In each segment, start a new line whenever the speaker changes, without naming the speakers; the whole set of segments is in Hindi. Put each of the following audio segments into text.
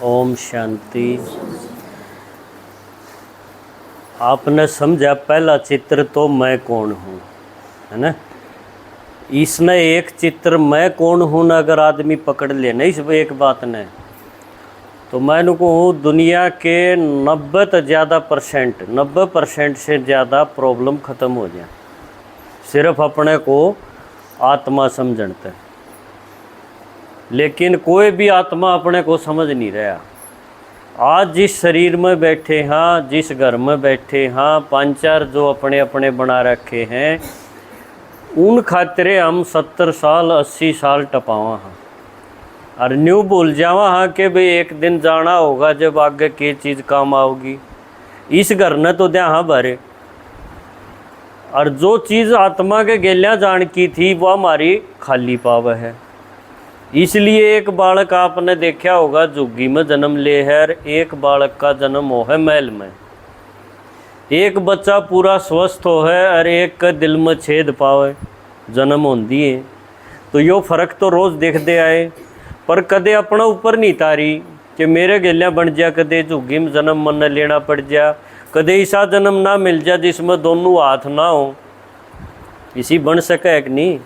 ओम शांति। आपने समझा पहला चित्र तो मैं कौन हूँ, है ना। इसने एक चित्र मैं कौन हूँ ना अगर आदमी पकड़ ले ना इस एक बात ने, तो मैं कहूँ दुनिया के 90% से ज़्यादा प्रॉब्लम ख़त्म हो जाए सिर्फ अपने को आत्मा समझते। लेकिन कोई भी आत्मा अपने को समझ नहीं रहा। आज जिस शरीर में बैठे हैं, जिस घर में बैठे हैं, 5-4 जो अपने अपने बना रखे हैं, उन खातरे हम 70 साल 80 साल टपावा हाँ और न्यू भूल जावा हाँ कि भाई एक दिन जाना होगा जब आगे की चीज़ काम आओगी। इस घर ने तो द्या हाँ भरे, और जो चीज़ आत्मा के गेलियाँ जान की थी वो हमारी खाली पाव है। इसलिए एक बालक आपने देखा होगा झुग्गी में जन्म ले है और एक बालक का जन्म हो है महल में। एक बच्चा पूरा स्वस्थ हो है और एक का दिल में छेद पावे जन्म होती है। तो यो फर्क तो रोज़ देखते आए, पर कदे अपना ऊपर नहीं तारी कि मेरे गेलियाँ बन जा, कदे झुग्गी में जन्म मन लेना पड़ जा, कदे ऐसा जन्म ना मिल जा जिसमें दोनों हाथ ना हो। इसी बन सके एक नहीं,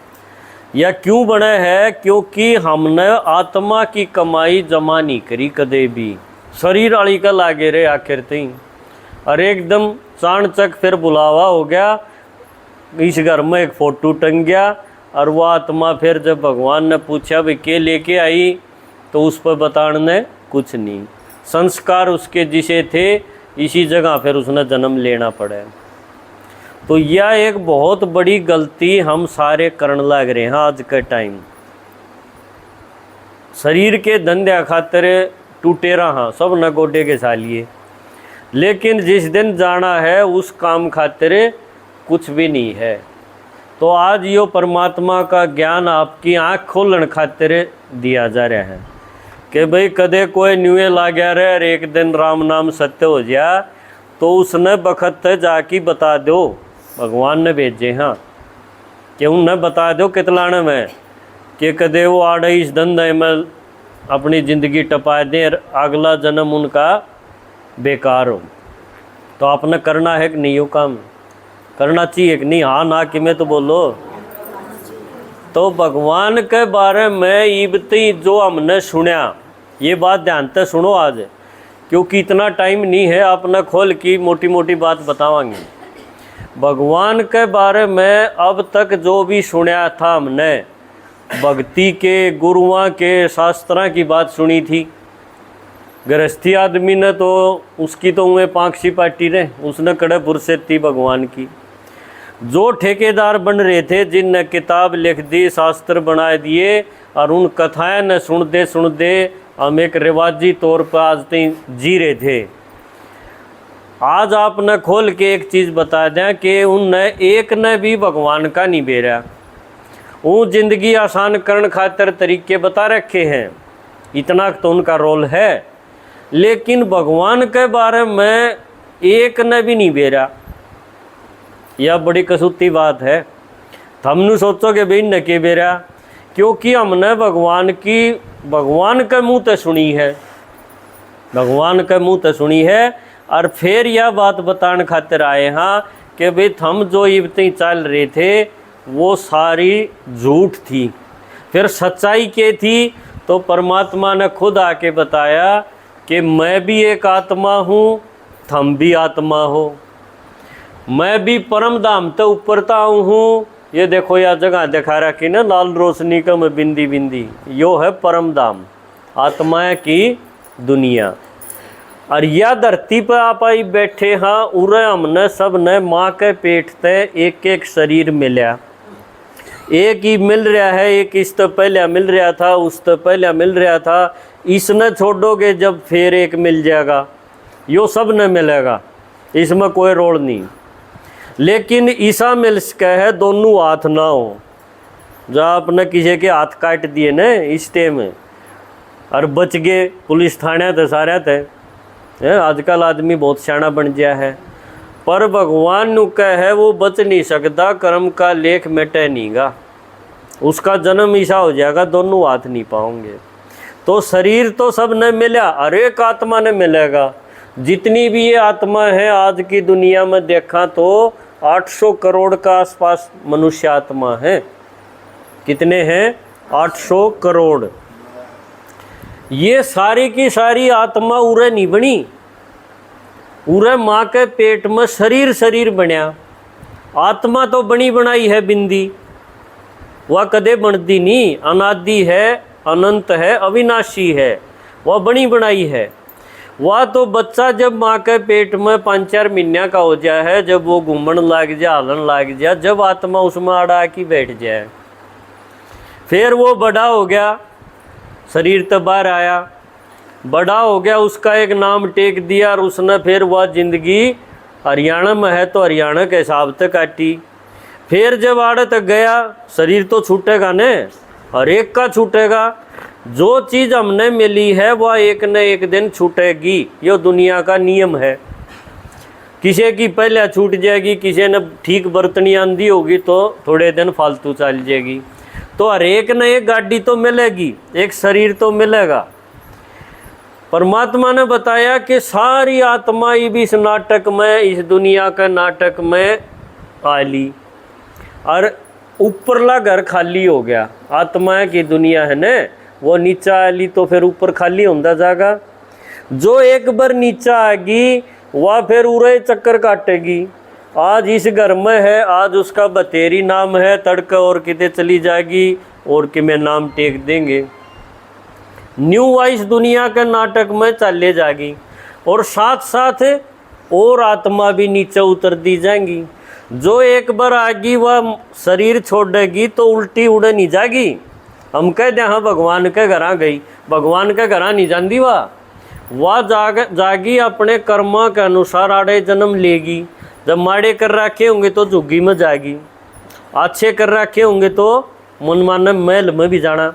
या क्यों बना है? क्योंकि हमने आत्मा की कमाई जमा नहीं करी कदे भी। शरीर वाली का लागे रहे आखिर तई, और एकदम चाणचक फिर बुलावा हो गया, इस घर में एक फोटो टंग गया, और वो आत्मा फिर जब भगवान ने पूछा भाई के लेके आई, तो उस पर बताने कुछ नहीं। संस्कार उसके जिसे थे इसी जगह फिर उसने जन्म लेना पड़े। तो यह एक बहुत बड़ी गलती हम सारे करने लग रहे हैं आज के टाइम। शरीर के धंधे खातिर टूटे रहा सब न गोडे के सालिए, लेकिन जिस दिन जाना है उस काम खातिर कुछ भी नहीं है। तो आज यो परमात्मा का ज्ञान आपकी आँख खोलन खातिर दिया जा रहा है कि भाई कदे कोई न्यूए ला गया रहे और एक दिन राम नाम सत्य हो जाए, तो उसने बखत जाके बता दो, भगवान ने भेजे हाँ कि उन्हें बता दो कितलाने में कि कदे वो आड़े इस धंधे में अपनी ज़िंदगी टपा दें और अगला जन्म उनका बेकार हो। तो आपने करना है कि नहीं? वो काम करना चाहिए कि नहीं? हाँ ना कि मैं तो बोलो। तो भगवान के बारे में इबती जो हमने सुना, ये बात ध्यान से सुनो आज, क्योंकि इतना टाइम नहीं है आपने खोल की मोटी मोटी बात बतावांगे। भगवान के बारे में अब तक जो भी सुना था हमने, भक्ति के गुरुओं के शास्त्रों की बात सुनी थी। गृहस्थी आदमी ने तो उसकी तो उन्हें पांखसी पाटी रहे, उसने कड़े फुर्सत थी भगवान की। जो ठेकेदार बन रहे थे, जिनने किताब लिख दी, शास्त्र बना दिए, और उन कथाएं न सुनते हम एक रिवाजी तौर पर आज तक जी रहे थे। आज आपने खोल के एक चीज़ बता दें कि उनने एक ने भी भगवान का नहीं बेरा। वो ज़िंदगी आसान करने खातिर तरीके बता रखे हैं, इतना तो उनका रोल है, लेकिन भगवान के बारे में एक ने भी नहीं बेरा। यह बड़ी कसूती बात है। हमने सोचो कि भाई न के बेरा, क्योंकि हमने भगवान के मुँह ते सुनी है, भगवान के मुँह ते सुनी है, और फिर यह बात बताने खातिर आए हाँ कि भाई हम जो इबती चल रहे थे वो सारी झूठ थी, फिर सच्चाई के थी। तो परमात्मा ने खुद आके बताया कि मैं भी एक आत्मा हूँ, तुम भी आत्मा हो, मैं भी परम धाम तो ऊपरता हूँ। ये देखो यह जगह दिखा रखी ना लाल रोशनी का में बिंदी बिंदी, यो है परम धाम, आत्मा की दुनिया। और यह धरती पर आप आई बैठे हाँ, उरे हमने सब ने माँ के पेट ते एक एक शरीर मिला। एक ही मिल रहा है, एक इस तो पहले मिल रहा था, उस तो पहले मिल रहा था, इसने छोड़ोगे जब फिर एक मिल जाएगा, यो सब न मिलेगा, इसमें कोई रोल नहीं। लेकिन ऐसा मिल सके है दोनों हाथ ना हो। जब आपने किसी के हाथ काट दिए न इस टाइम और बच गए, पुलिस थाने थे सारे थे, आजकल आदमी बहुत सियाना बन गया है, पर भगवान नु कह है वो बच नहीं सकता, कर्म का लेख मिटे नहींगा, उसका जन्म ऐसा हो जाएगा दोनों हाथ नहीं पाओगे। तो शरीर तो सब न मिला, हर एक आत्मा ने मिलेगा। जितनी भी ये आत्मा है आज की दुनिया में देखा तो 800 करोड़ का आसपास मनुष्य आत्मा है। कितने हैं? 800 करोड़। ये सारी की सारी आत्मा उरे नहीं बनी, उरे माँ के पेट में शरीर शरीर बनया। आत्मा तो बनी बनाई है बिंदी, वह कदे बनती नहीं, अनादि है, अनंत है, अविनाशी है, वह बनी बनाई है। वह तो बच्चा जब माँ के पेट में 5-4 महीने का हो जाए है, जब वो घूमन लग जाए, हलन लग जाए, जब आत्मा उसमें अड़ा की बैठ जाए, फिर वो बड़ा हो गया, शरीर तो बाहर आया, बड़ा हो गया, उसका एक नाम टेक दिया और उसने फिर वह जिंदगी हरियाणा में है तो हरियाणा के हिसाब से काटी। फिर जब आड़े तक गया, शरीर तो छूटेगा न, हर एक का छूटेगा। जो चीज़ हमने मिली है वह एक न एक दिन छूटेगी, ये दुनिया का नियम है। किसी की पहले छूट जाएगी, किसी ने ठीक बरतनी आंधी होगी तो थोड़े दिन फालतू चल जाएगी। तो हर एक न एक गाड़ी तो मिलेगी, एक शरीर तो मिलेगा। परमात्मा ने बताया कि सारी आत्मा भी इस नाटक में, इस दुनिया के नाटक में आली और ऊपरला घर खाली हो गया। आत्मा की दुनिया है न, वो नीचा आली तो फिर ऊपर खाली होता जाएगा। जो एक बार नीचा आएगी वह फिर उरे चक्कर काटेगी। आज इस घर में है, आज उसका बतेरी नाम है, तड़का और किते चली जाएगी और कि में नाम टेक देंगे। न्यू वाइस दुनिया के नाटक में चले जाएगी और साथ साथ और आत्मा भी नीचे उतर दी जाएंगी। जो एक बार आएगी वह शरीर छोड़ेगी तो उल्टी उड़े नहीं जाएगी। हम कह दें हाँ भगवान के घर गई, भगवान के घर नहीं जाती, वह जागी अपने कर्मा के अनुसार आड़े जन्म लेगी। जब माड़े कर रखे होंगे तो झुग्गी में जाएगी, अच्छे कर रखे होंगे तो मनमाने महल में भी जाना।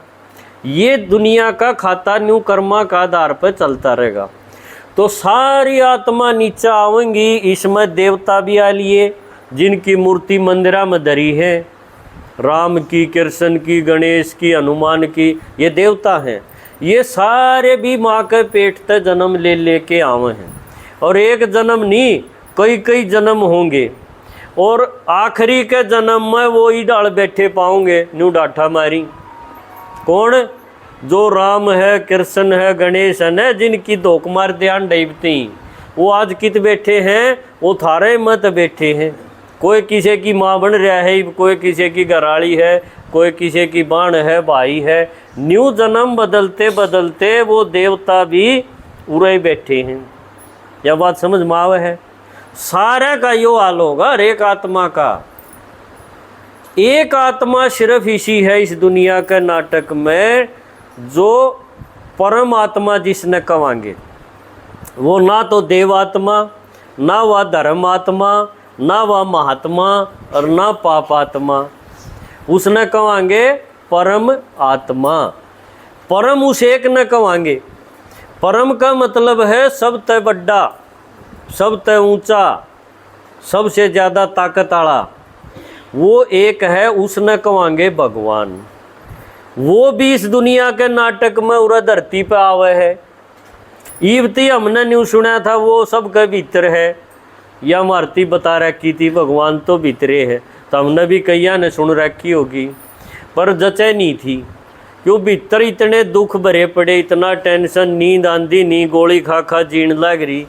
ये दुनिया का खाता न्यू कर्मा का आधार पर चलता रहेगा। तो सारी आत्मा नीचे आवेंगी। इसमें देवता भी आ लिए जिनकी मूर्ति मंदिरा में धरी है, राम की, कृष्ण की, गणेश की, हनुमान की, ये देवता हैं। ये सारे भी माँ के पेट से जन्म ले लेके आवे हैं और एक जन्म नहीं, कई कई जन्म होंगे। और आखिरी के जन्म में वो ही डाल बैठे पाओगे न्यू डाठा मारी। कौन? जो राम है, कृष्ण है, गणेश है न, जिनकी धोख मार ध्यान डैबती, वो आज कित बैठे हैं? वो थारे मत बैठे हैं। कोई किसी की माँ बन रहा है, कोई किसी की घराड़ी है, कोई किसी की बाण है, भाई है। न्यू जन्म बदलते बदलते वो देवता भी उरे बैठे हैं। यह बात समझ में आवे है? सारा का यो हाल होगा हर एक आत्मा का। एक आत्मा सिर्फ इसी है इस दुनिया के नाटक में जो परम आत्मा जिसने कवांगे। वो ना तो देवात्मा, ना वह धर्म आत्मा, ना वह महात्मा और ना पाप आत्मा, उसने कवांगे परम आत्मा। परम उस एक न कवांगे। परम का मतलब है सब तय बड्डा, सब तय ऊंचा, सबसे ज़्यादा ताकत आला। वो एक है, उसने कवांगे भगवान। वो भी इस दुनिया के नाटक में उरा धरती पे आवे है। ईवती हमने न्यू सुना था वो सब के भीतर है, या मारती बता रखी थी भगवान तो भीतरे है, तो हमने भी कईया ने सुन रखी होगी, पर जचे नहीं थी। क्यों? भीतर इतने दुख भरे पड़े, इतना टेंशन, नींद आंधी नहीं, गोली खा खा जीण लग रही,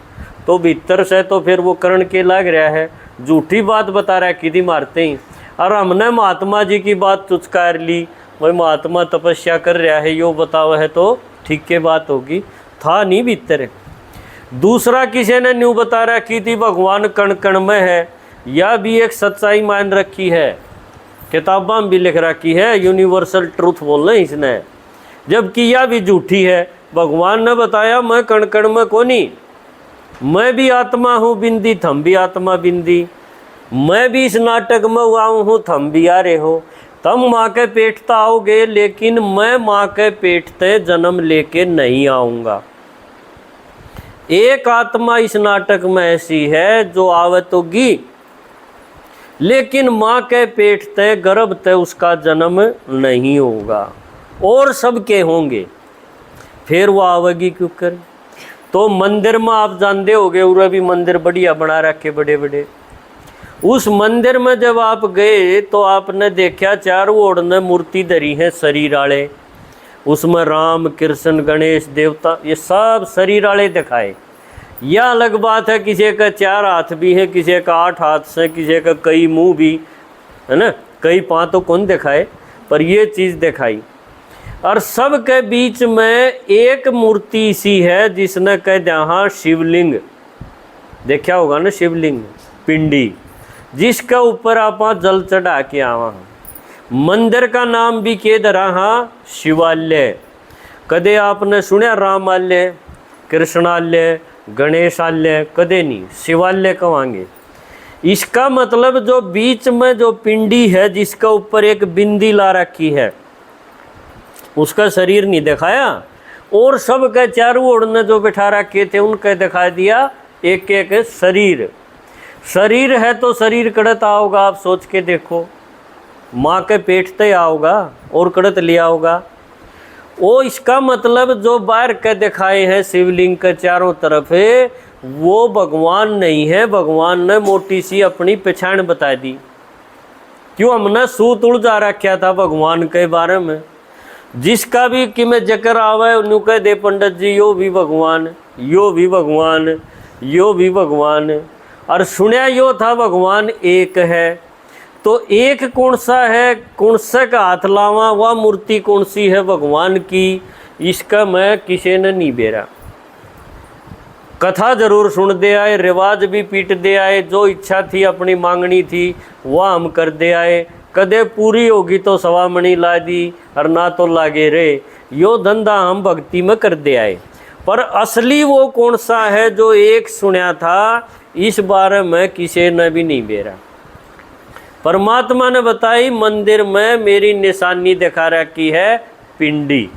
तो भीतर से तो फिर वो करण के लग रहा है। झूठी बात बता रखी थी मारते ही। और हमने महात्मा जी की बात चुचकार ली, वही महात्मा तपस्या कर रहा है यो बतावा है तो ठीक के बात होगी, था नहीं भीतर। दूसरा किसी ने न्यू बता रखी थी भगवान कण कण में है, यह भी एक सच्चाई मान रखी है, किताबों में भी लिख रखी है, यूनिवर्सल ट्रूथ बोल रहे इसने, जबकि यह भी झूठी है। भगवान ने बताया मैं कण कण में कोनी, मैं भी आत्मा हूँ बिंदी, थम भी आत्मा बिंदी, मैं भी इस नाटक में हुआ हूँ, थम भी आ रहे हो। तुम माँ के पेट तक आओगे, लेकिन मैं माँ के पेट से जन्म लेके नहीं आऊँगा। एक आत्मा इस नाटक में ऐसी है जो आवतोगी, लेकिन माँ के पेट से, गर्भ से उसका जन्म नहीं होगा, और सबके होंगे। फिर वो आवेगी क्यों कर। तो मंदिर में आप जानते होगे, उरा भी मंदिर बढ़िया बना रखे बड़े बड़े। उस मंदिर में जब आप गए तो आपने देखा चारों ओर ने मूर्ति धरी है शरीर वाले, उसमें राम कृष्ण गणेश देवता ये सब शरीर वाले दिखाए। यह अलग बात है किसी का 4 हाथ भी है, किसी का 8 हाथ से, किसी का कई मुंह भी है ना, कई पाँव तो कौन दिखाए, पर ये चीज़ दिखाई। और सब के बीच में एक मूर्ति सी है जिसने कह दिया हाँ शिवलिंग, देखा होगा ना शिवलिंग पिंडी, जिसका ऊपर आप जल चढ़ा के आवा। मंदिर का नाम भी के दरा हाँ शिवालय। कदे आपने सुना रामालय, कृष्णालय, गणेशालय, कदे नहीं, शिवालय कहेंगे। इसका मतलब जो बीच में जो पिंडी है जिसका ऊपर एक बिंदी ला रखी है उसका शरीर नहीं दिखाया, और सब के चारों ओर ने जो बिठा रखे थे उनके दिखा दिया एक एक शरीर। शरीर है तो शरीर कड़त आओगा, आप सोच के देखो, माँ के पेट ते आओगा और कड़त लिया होगा। वो इसका मतलब जो बाहर के दिखाए हैं शिवलिंग के चारों तरफ है वो भगवान नहीं है, भगवान ने मोटी सी अपनी पहचान बता दी। क्यों हमने सूत उलझा रखा था भगवान के बारे में, जिसका भी कि में जिक्र आवे उन्होंने कह दे पंडित जी यो भी भगवान, यो भी भगवान, यो भी भगवान। और सुनया यो था भगवान एक है, तो एक कौन सा है, कौन सा का हाथ लावा, वह मूर्ति कौन सी है भगवान की, इसका मैं किसी ने नहीं बेरा। कथा जरूर सुन दे आए, रिवाज भी पीट दे आए, जो इच्छा थी अपनी मांगनी थी वह हम कर दे आए। कदे पूरी होगी तो सवामणी ला दी और ना तो लागे रे, यो धंधा हम भक्ति में कर दे आए। पर असली वो कौन सा है जो एक सुना था, इस बारे में किसी ने भी नहीं बेरा। परमात्मा ने बताई मंदिर में मेरी निशानी दिखा रखी है पिंडी,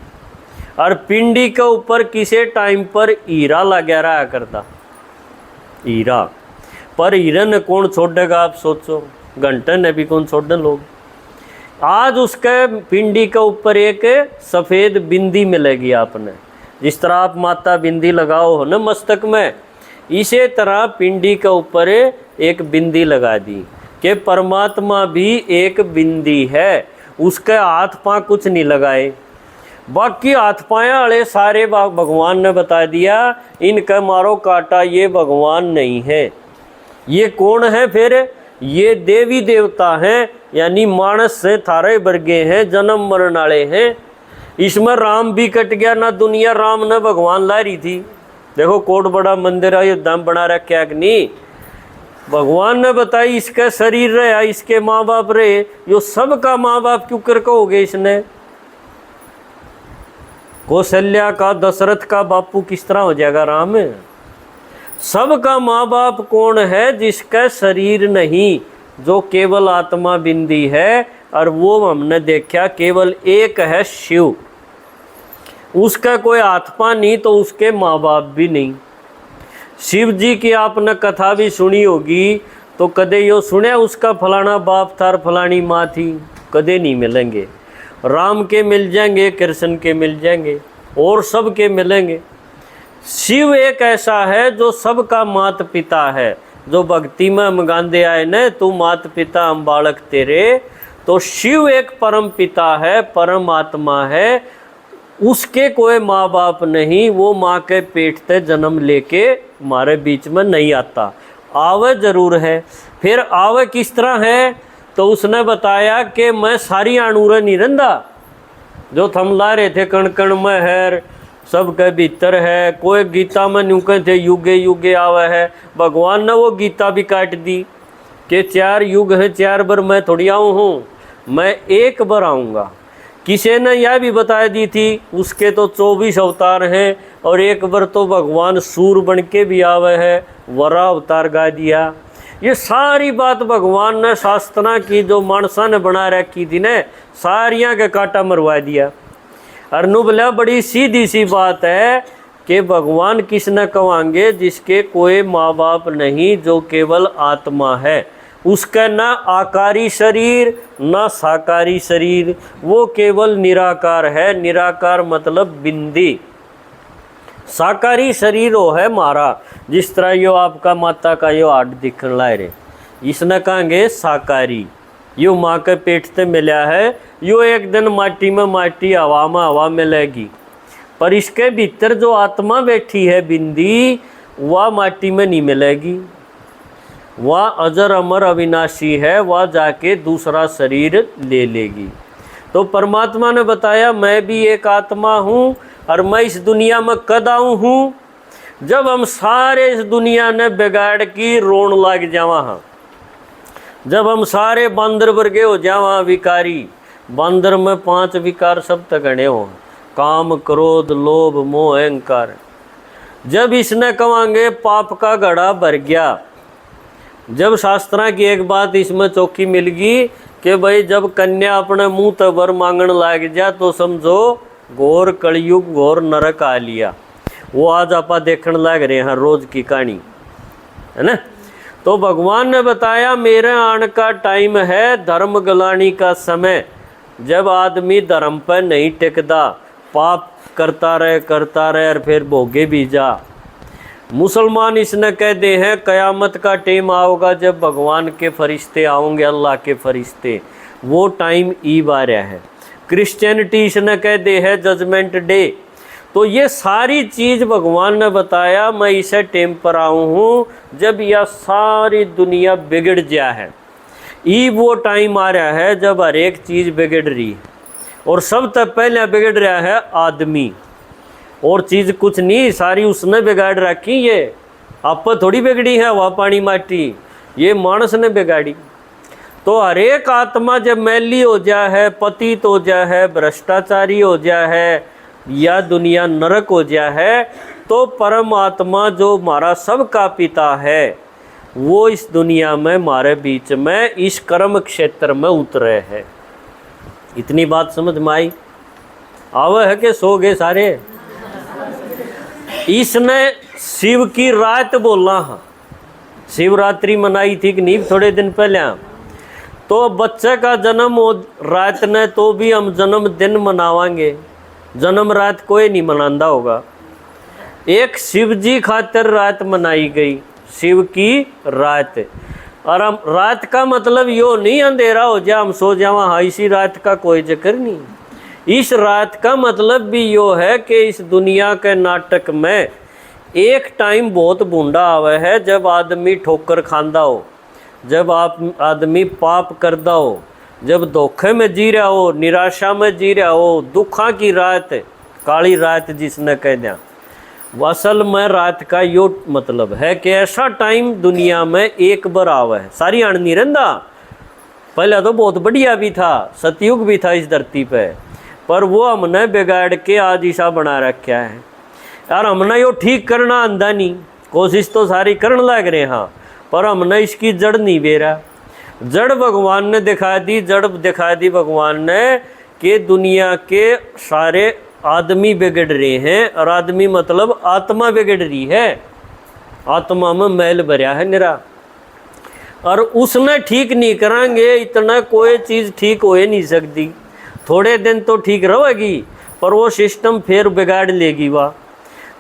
और पिंडी के ऊपर किसी टाइम पर हीरा लगा रहा करता, हीरा। पर हीरे ने कौन छोड़ेगा आप सोचो, घंटे ने भी कौन छोड़ लोग। आज उसके पिंडी के ऊपर एक सफ़ेद बिंदी मिलेगी आपने, जिस तरह आप माता बिंदी लगाओ हो ना मस्तक में, इसी तरह पिंडी के ऊपर एक बिंदी लगा दी कि परमात्मा भी एक बिंदी है। उसके हाथ पाँव कुछ नहीं लगाए, बाकी हाथ पाया वाले सारे भगवान ने बता दिया इनका मारो काटा, ये भगवान नहीं है। ये कौन है फिर, ये देवी देवता हैं, यानी मानस से थारे वर्गे हैं, जन्म मरण वाले हैं। इसमें राम भी कट गया ना, दुनिया राम ने भगवान ला रही थी। देखो कोट बड़ा मंदिर अयोध्या में बना रखा कि नहीं, भगवान ने बताई इसका शरीर रहा, इसके माँ बाप रहे, यो सबका माँ बाप क्यों कर कहोगे इसने। कौशल्या का दशरथ का बापू किस तरह हो जाएगा राम। सबका माँ बाप कौन है, जिसका शरीर नहीं, जो केवल आत्मा बिंदी है, और वो हमने देखा केवल एक है शिव। उसका कोई आत्मा नहीं तो उसके माँ बाप भी नहीं। शिव जी की आपने कथा भी सुनी होगी, तो कदे यो सुने उसका फलाना बाप था और फलानी माँ थी, कदे नहीं मिलेंगे। राम के मिल जाएंगे, कृष्ण के मिल जाएंगे, और सब के मिलेंगे। शिव एक ऐसा है जो सबका मात पिता है, जो भक्ति में हम गांधे आए न, तू मात पिता हम बालक तेरे। तो शिव एक परम पिता है, परम आत्मा है, उसके कोई माँ बाप नहीं, वो माँ के पेट से जन्म लेके हमारे बीच में नहीं आता। आवे जरूर है, फिर आवे किस तरह है, तो उसने बताया कि मैं सारी अणुरे नहीं रंदा, जो थम ला रहे थे कण कण में है, सबके भीतर है। कोई गीता में न्यू थे युगे युगे आवे है, भगवान ने वो गीता भी काट दी कि 4 युग हैं, 4 बार मैं थोड़ी आऊँ हूँ, मैं एक बार आऊँगा। किसी ने यह भी बता दी थी उसके तो 24 अवतार हैं, और एक बार तो भगवान सूर बन के भी आवे है, वरा अवतार गा दिया। ये सारी बात भगवान ने शास्त्रा की जो मानसा ने बना रखी थी न, सारियाँ का काटा मरवा दिया। और नु बोला बड़ी सीधी सी बात है कि भगवान किस न कहेंगे, जिसके कोई माँ बाप नहीं, जो केवल आत्मा है, उसका ना आकारी शरीर ना साकारी शरीर, वो केवल निराकार है। निराकार मतलब बिंदी, साकारी शरीर हो है मारा, जिस तरह यो आपका माता का यो हाथ दिखने ला रहे, इसने कहेंगे साकारी। यो माँ के पेट से मिला है, यो एक दिन माटी में माटी, हवा में हवा मिलेगी, पर इसके भीतर जो आत्मा बैठी है बिंदी, वह माटी में नहीं मिलेगी, वह अजर अमर अविनाशी है, वह जाके दूसरा शरीर ले लेगी। तो परमात्मा ने बताया मैं भी एक आत्मा हूँ और मैं इस दुनिया में कद आऊँ हूँ जब हम सारे इस दुनिया ने बिगाड़ की रोन लग जावा, हाँ, जब हम सारे बंदर वर्गे हो जावा विकारी। बंदर में 5 विकार सब तक गणे हो, काम क्रोध लोभ मोह अहंकार। जब इसने कहेंगे पाप का घड़ा भर गया, जब शास्त्रा की एक बात इसमें चौकी मिल गई कि भाई जब कन्या अपने मुंह तक वर मांगण लग जा तो समझो घोर कलयुग घोर नरक आ लिया। वो आज आप देखने लग रहे हैं रोज की कहानी, है ना। तो भगवान ने बताया मेरे आने का टाइम है, धर्म गलानी का समय, जब आदमी धर्म पर नहीं टिकता, पाप करता रहे और फिर भोगे भी जा। मुसलमान इसने कह दे हैं कयामत का टाइम आओगा जब भगवान के फरिश्ते आओगे, अल्लाह के फरिश्ते, वो टाइम ई बार है। क्रिश्चियनिटी इसने कह दे है जजमेंट डे। तो ये सारी चीज़ भगवान ने बताया मैं इसे टाइम पर आऊँ हूँ जब यह सारी दुनिया बिगड़ जा है। ई वो टाइम आ रहा है जब हर एक चीज़ बिगड़ रही है, और सब तक पहले बिगड़ रहा है आदमी, और चीज़ कुछ नहीं, सारी उसने बिगाड़ रखी। ये आप थोड़ी बिगड़ी है हवा पानी माटी, ये मानस ने बिगाड़ी। तो हर एक आत्मा जब मैली हो जा है, पतित हो जा है, भ्रष्टाचारी हो जा है, या दुनिया नरक हो जा है, तो परमात्मा जो हमारा सबका पिता है वो इस दुनिया में हमारे बीच में इस कर्म क्षेत्र में उतरे है। इतनी बात समझ में आई? आवे है कि सो गए सारे? इसने शिव की रात बोला, हाँ, शिवरात्रि मनाई थी कि नहीं थोड़े दिन पहले। तो बच्चे का जन्म हो रात ने तो भी हम जन्मदिन मनावांगे, जन्म रात कोई नहीं मनाता होगा। एक शिव जी खातिर रात मनाई गई, शिव की रात। और हम रात का मतलब यो नहीं अंधेरा हो जा हम सो जावा, हाँ, इसी रात का कोई जिक्र नहीं। इस रात का मतलब भी यो है कि इस दुनिया के नाटक में एक टाइम बहुत बूंदा आवे है जब आदमी ठोकर खांदा हो, जब आदमी पाप करदा हो, जब धोखे में जी रहा हो, निराशा में जी रहा हो, दुखा की रात, काली रात जिसने कह दिया। असल में रात का यो मतलब है कि ऐसा टाइम दुनिया में एक बार आवा है, सारी आन नहीं रहता। पहले तो बहुत बढ़िया भी था, सतयुग भी था इस धरती पे, पर वो हमने बिगाड़ के आज ऐसा बना रखा है। यार हमने यो ठीक करना आंदा नहीं, कोशिश तो सारी करने लग रहे हाँ, पर हमने इसकी जड़ नहीं बेरा। जड़ भगवान ने दिखा दी, जड़ दिखा दी भगवान ने कि दुनिया के सारे आदमी बिगड़ रहे हैं, और आदमी मतलब आत्मा बिगड़ रही है, आत्मा में मैल भरा है निरा, और उसने ठीक नहीं करांगे इतना कोई चीज़ ठीक हो ही नहीं सकती। थोड़े दिन तो ठीक रहेगी पर वो सिस्टम फिर बिगाड़ लेगी वह।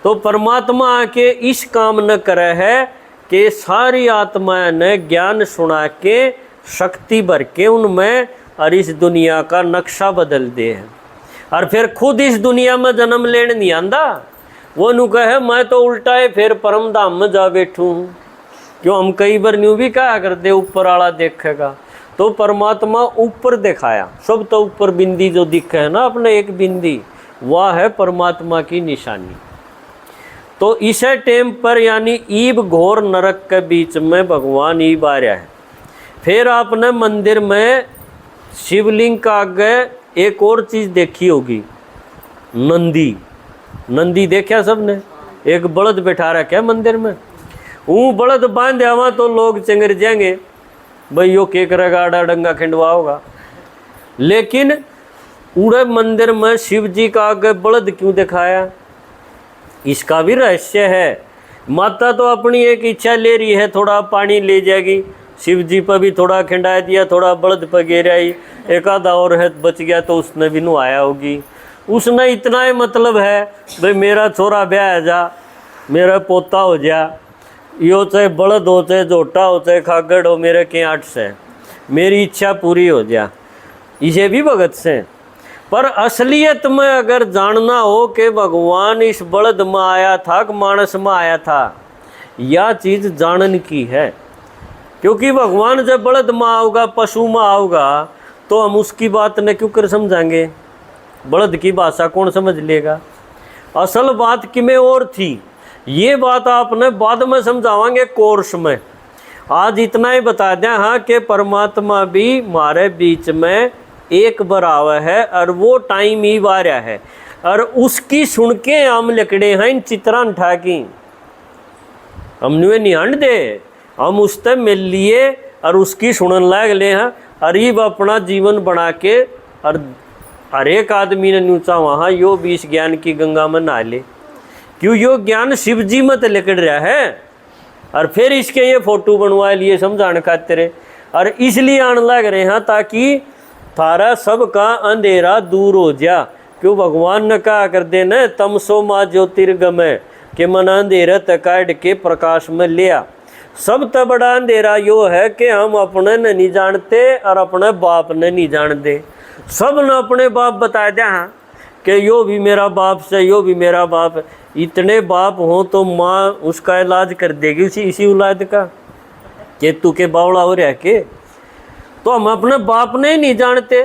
तो परमात्मा आके इस काम न करे है कि सारी आत्माएं ने ज्ञान सुना के शक्ति भर के उनमें और इस दुनिया का नक्शा बदल दे है, और फिर खुद इस दुनिया में जन्म लेने नहीं आंदा। वो नु कहे मैं तो उल्टा है फिर परम धाम में जा बैठूँ हूँ, क्यों हम कई बार न्यू भी कहा करते ऊपर वाला देखेगा। तो परमात्मा ऊपर दिखाया, सब तो ऊपर बिंदी जो दिखे है ना अपने एक बिंदी, वह है परमात्मा की निशानी। तो इसे टेम पर यानी ईब घोर नरक के बीच में भगवान ईब आ रहा है। फिर आपने मंदिर में शिवलिंग का आगे एक और चीज़ देखी होगी, नंदी। नंदी देखा सबने? एक बलद बैठा रखा है मंदिर में। वो बलद बांध आवा तो लोग चंगर जाएंगे, भाई यो के करेगा, आड़ा डंगा खिंडवा होगा। लेकिन उड़े मंदिर में शिव जी का आगे बलद क्यों दिखाया? इसका भी रहस्य है। माता तो अपनी एक इच्छा ले रही है, थोड़ा पानी ले जाएगी, शिव जी पर भी थोड़ा खिंडा दिया, थोड़ा बलद पर गिराई, एक आधा और है बच गया तो उसने भी नुआया होगी। उसने इतना ही मतलब है भाई मेरा छोरा ब्याह जा, मेरा पोता हो जा, यो चाहे बलद हो चाहे जोटा हो चाहे खागड़ हो, मेरे के 8 से मेरी इच्छा पूरी हो जा, इसे भी भगत से। पर असलियत में अगर जानना हो कि भगवान इस बलद में आया था कि मानस में आया था, यह चीज़ जानन की है। क्योंकि भगवान जब बलद में आओगा, पशु में आओगा, तो हम उसकी बात न क्यों कर समझाएंगे, बलद की भाषा कौन समझ लेगा। असल बात कि में और थी, ये बात आपने बाद में समझावांगे कोर्स में। आज इतना ही बता दें हाँ कि परमात्मा भी हमारे बीच में एक बराबर है और वो टाइम ही वारा है, और उसकी सुन के हम लकड़े हैं इन चित्रान ठाकी, हम नुए निहंड दे, हम उससे मिल लिए और उसकी सुनन लाग ले हैं, और ये अपना जीवन बना के और हर एक आदमी ने न्यूचा वहाँ यो 20 ज्ञान की गंगा में नहा ले। क्यों यो ज्ञान शिव जी में तो लिकड़ रहा है, और फिर इसके ये फोटो बनवा लिए समझाने खातिर, और इसलिए आने लग रहे हैं ताकि थारा सबका अंधेरा दूर हो जा। क्यों भगवान ने कहा कर देना तमसो माँ ज्योतिर्गमय के मन अंधेरा तकाड़ के प्रकाश में लिया। सब तो बड़ा अंधेरा यो है कि हम अपने ने नहीं जानते और अपने बाप ने नहीं जानते। सब ने अपने बाप बता दिया हाँ कि यो भी मेरा बाप से, यो भी मेरा बाप है। इतने बाप हो तो माँ उसका इलाज कर देगी उसी इसी औलाद का, केतु के बावड़ा हो रहा के। तो हम अपने बाप ने ही नहीं जानते।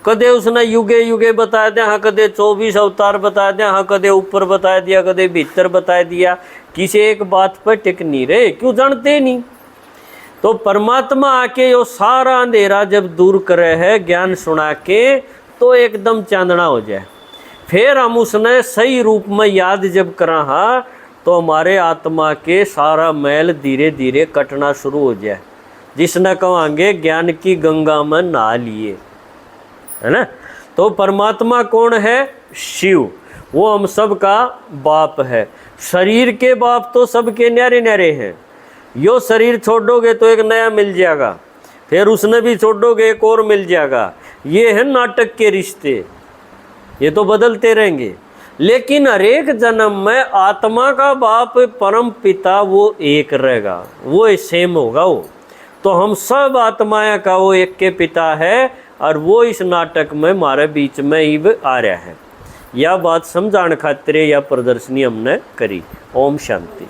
कदे उसने युगे युगे बता दिया हाँ, कदे 24 अवतार बता दिया हाँ, कदे ऊपर बता दिया, कदे भीतर बता दिया, किसी एक बात पर टिक नहीं रहे, क्यों जानते नहीं। तो परमात्मा आके यो सारा अंधेरा जब दूर करे है ज्ञान सुना के, तो एकदम चांदना हो जाए। फिर हम उसने सही रूप में याद जब करा हाँ, तो हमारे आत्मा के सारा मैल धीरे धीरे कटना शुरू हो जाए, जिसने कहेंगे ज्ञान की गंगा में नहा लिए, है ना। तो परमात्मा कौन है? शिव, वो हम सब का बाप है। शरीर के बाप तो सबके न्यारे न्यारे हैं। यो शरीर छोड़ोगे तो एक नया मिल जाएगा, फिर उसने भी छोड़ोगे एक और मिल जाएगा। ये है नाटक के रिश्ते, ये तो बदलते रहेंगे। लेकिन हर एक जन्म में आत्मा का बाप परम पिता वो एक रहेगा, वो सेम होगा वो। तो हम सब आत्माया का वो एक के पिता है, और वो इस नाटक में हमारे बीच में ही आ रहा है। यह बात समझाने खातिर यह प्रदर्शनी हमने करी। ओम शांति।